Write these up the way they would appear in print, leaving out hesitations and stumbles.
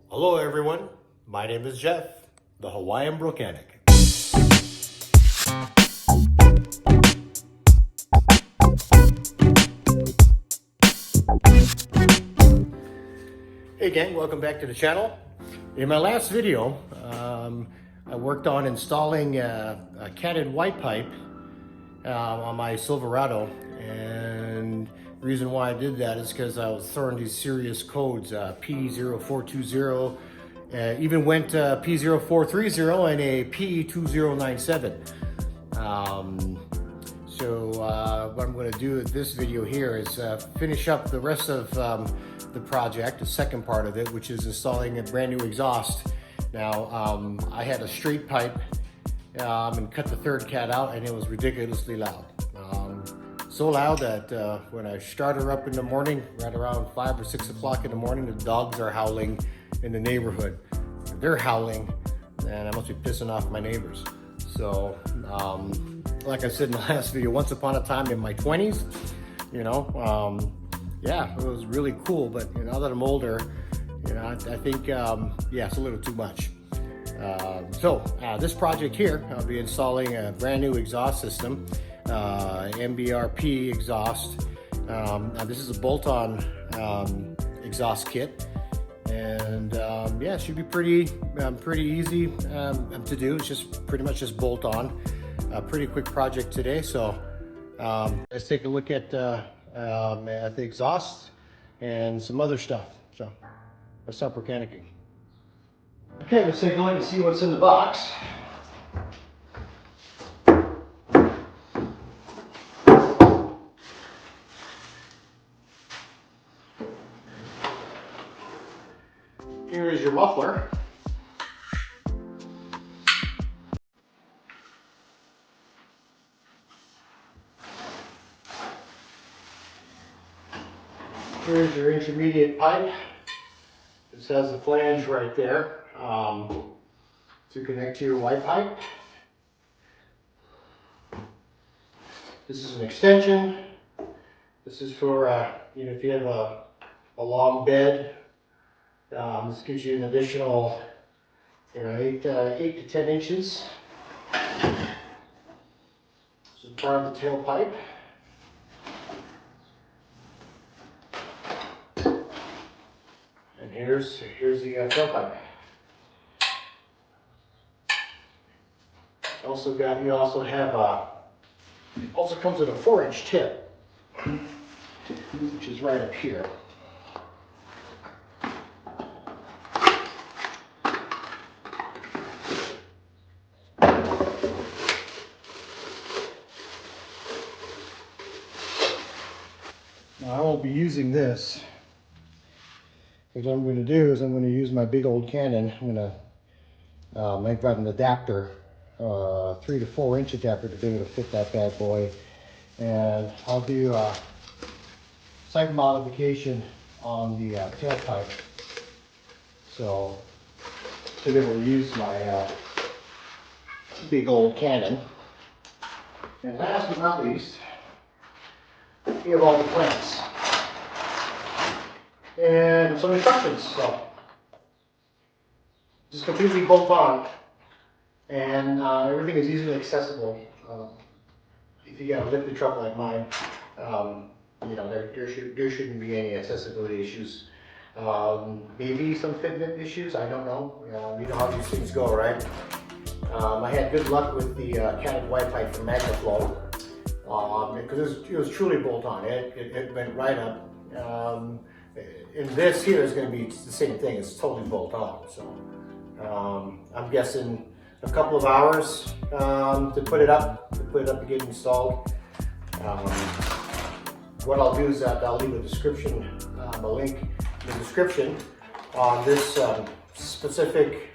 Hello everyone, my name is Jeff, the Hawaiian Brokanic. Hey gang, welcome back to the channel. In my last video, I worked on installing a catted white pipe on my Silverado, and the reason why I did that is because I was throwing these serious codes, P0420, even went P0430 and a P2097. What I'm going to do in this video here is finish up the rest of the project, the second part of it, which is installing a brand new exhaust. Now, I had a straight pipe and cut the third cat out, and it was ridiculously loud. So loud that when I start her up in the morning, right around 5 or 6 o'clock in the morning, the dogs are howling in the neighborhood. They're howling, and I must be pissing off my neighbors. So, like I said in the last video, once upon a time in my 20s, yeah, it was really cool. But now that I'm older, I think, yeah, it's a little too much. This project here, I'll be installing a brand new exhaust system, MBRP exhaust. This is a bolt-on exhaust kit, and yeah, it should be pretty easy to do. It's just pretty much just bolt on. A pretty quick project today. So let's take a look at the exhaust and some other stuff. So let's start mechanicking. Okay, let's take a look and see what's in the box. Here is your muffler. Here's your intermediate pipe. This has a flange right there to connect to your white pipe. This is an extension. This is for if you have a long bed. This gives you an additional 8 to 10 inches. This is part of the tailpipe. And here's the tailpipe. You also have also comes with a 4-inch tip, which is right up here. Now I won't be using this. What I'm going to do is I'm going to use my big old Canon. I'm going to make an adapter, 3 to 4 inch adapter to be able to fit that bad boy. And I'll do site modification on the tailpipe. So to be able to use my big old Canon. And last but not least, we have all the clamps and some instructions. So just completely bolt on, and everything is easily accessible. If you got a lifted truck like mine, there shouldn't be any accessibility issues. Maybe some fitment issues, I don't know. You know how these things go, right? I had good luck with the catted white pipe from MagnaFlow, because it was truly bolt on. It went right up. And this here is going to be the same thing. It's totally bolt on. So I'm guessing a couple of hours to put it up to get installed. What I'll do is I'll leave a description, a link in the description on this specific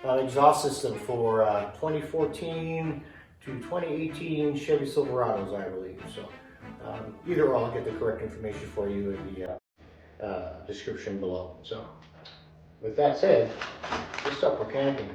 exhaust system for 2014 to 2018 Chevy Silverados, I believe. So either or, I'll get the correct information for you in the description below. So with that said, let's start mechanicking.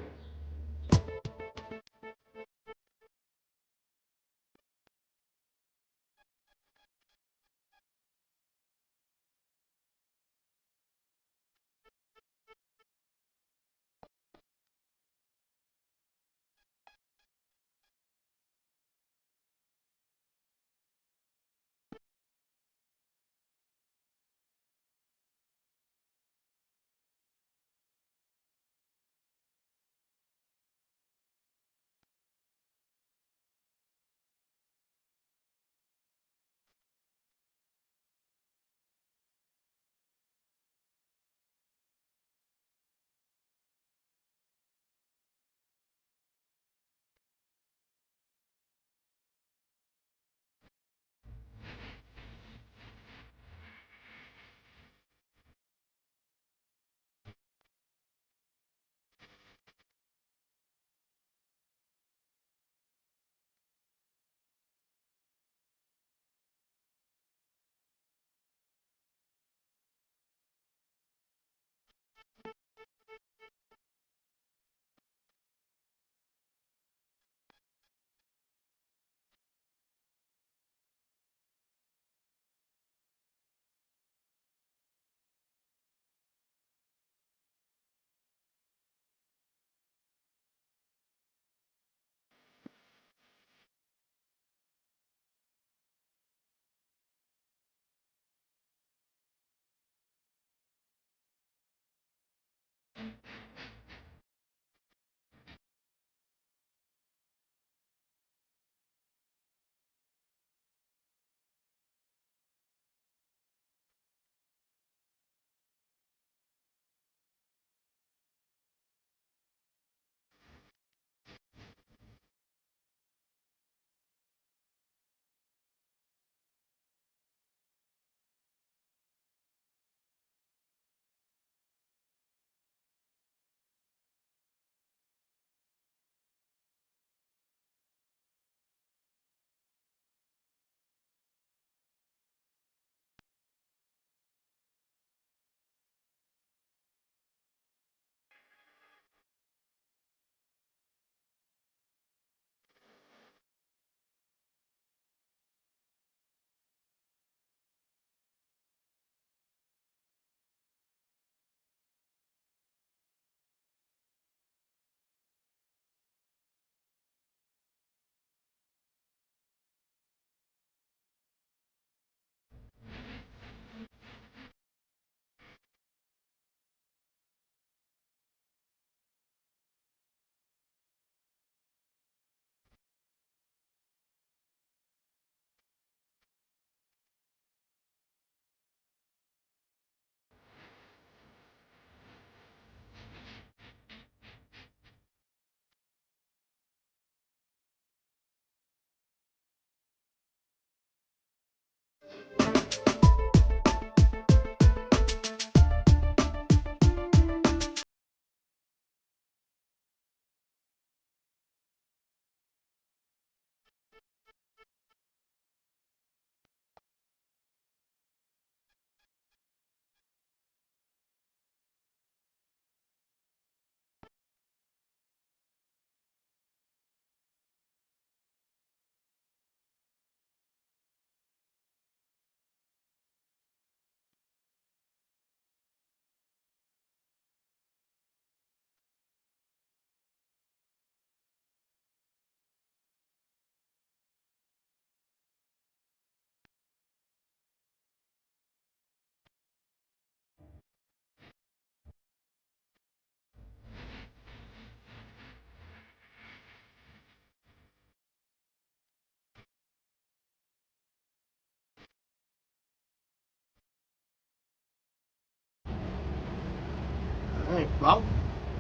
Alright, well,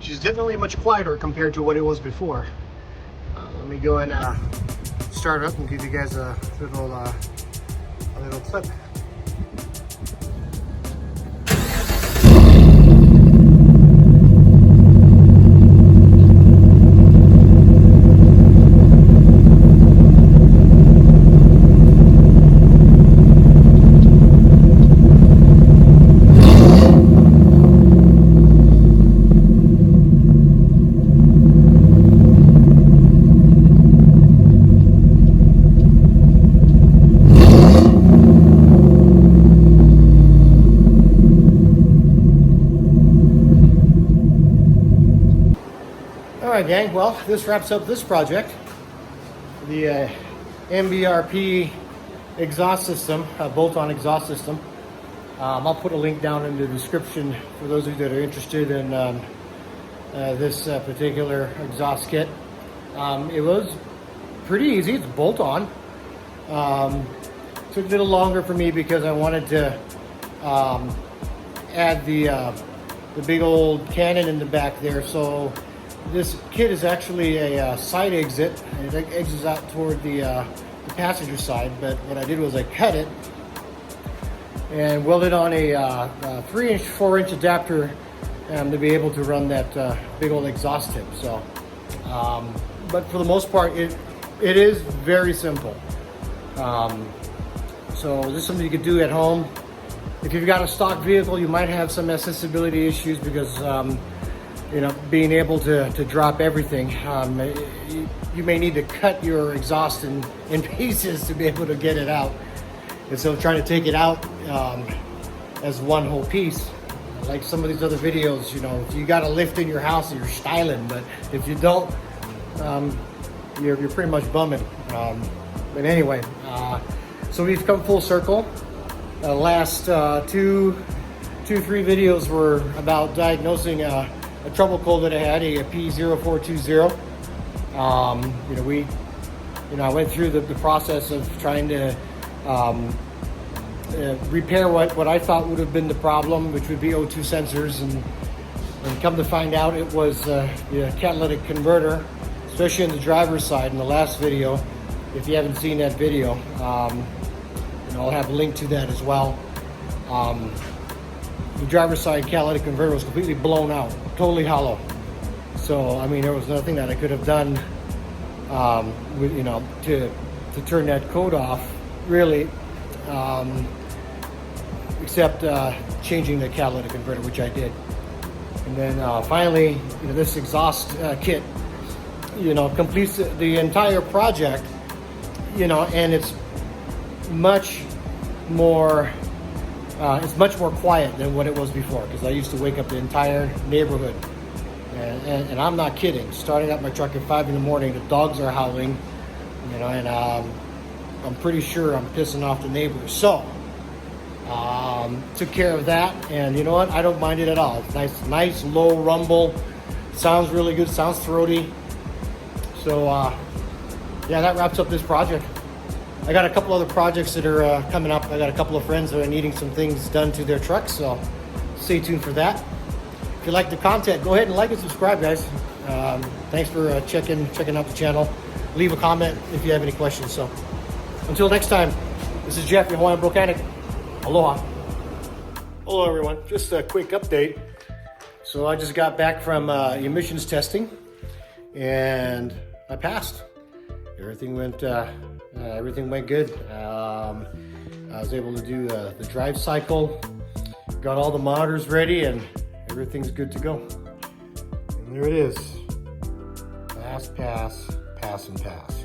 she's definitely much quieter compared to what it was before. Let me go and start up and give you guys a little clip. Alright gang, well, this wraps up this project. The MBRP exhaust system, bolt-on exhaust system. I'll put a link down in the description for those of you that are interested in this particular exhaust kit. It was pretty easy, it's bolt-on. Took a little longer for me because I wanted to add the big old cannon in the back there. So this kit is actually a side exit, and it exits out toward the passenger side. But what I did was I cut it and welded on a 3-inch, 4-inch adapter to be able to run that big old exhaust tip. So, but for the most part, it is very simple. So this is something you could do at home. If you've got a stock vehicle, you might have some accessibility issues because you know, being able to drop everything. You may need to cut your exhaust in pieces to be able to get it out. And so trying to take it out as one whole piece, like some of these other videos, you know, you got a lift in your house and you're styling, but if you don't, you're pretty much bumming. But anyway, so we've come full circle. The last two, 3 videos were about diagnosing a trouble code that I had, a P0420. I went through the process of trying to repair what I thought would have been the problem, which would be O2 sensors, and come to find out it was the catalytic converter, especially on the driver's side. In the last video, if you haven't seen that video, I'll have a link to that as well. The driver's side catalytic converter was completely blown out, totally hollow. So I mean, there was nothing that I could have done, to turn that code off, really, except changing the catalytic converter, which I did. And then finally, this exhaust kit, completes the entire project, and it's much more. It's much more quiet than what it was before, because I used to wake up the entire neighborhood. And I'm not kidding. Starting up my truck at 5 in the morning, the dogs are howling, and I'm pretty sure I'm pissing off the neighbors. So, took care of that, and you know what? I don't mind it at all. It's nice low rumble. Sounds really good, sounds throaty. So, yeah, that wraps up this project. I got a couple other projects that are coming up. I got a couple of friends that are needing some things done to their trucks, so stay tuned for that. If you like the content, go ahead and like and subscribe, guys. Thanks for checking out the channel. Leave a comment if you have any questions. So until next time, this is Jeff, your Hawaiian Brokanic. Aloha. Hello, everyone. Just a quick update. So I just got back from emissions testing, and I passed. Everything went good. I was able to do the drive cycle, got all the monitors ready, and everything's good to go. And there it is. Pass, pass, pass, and pass.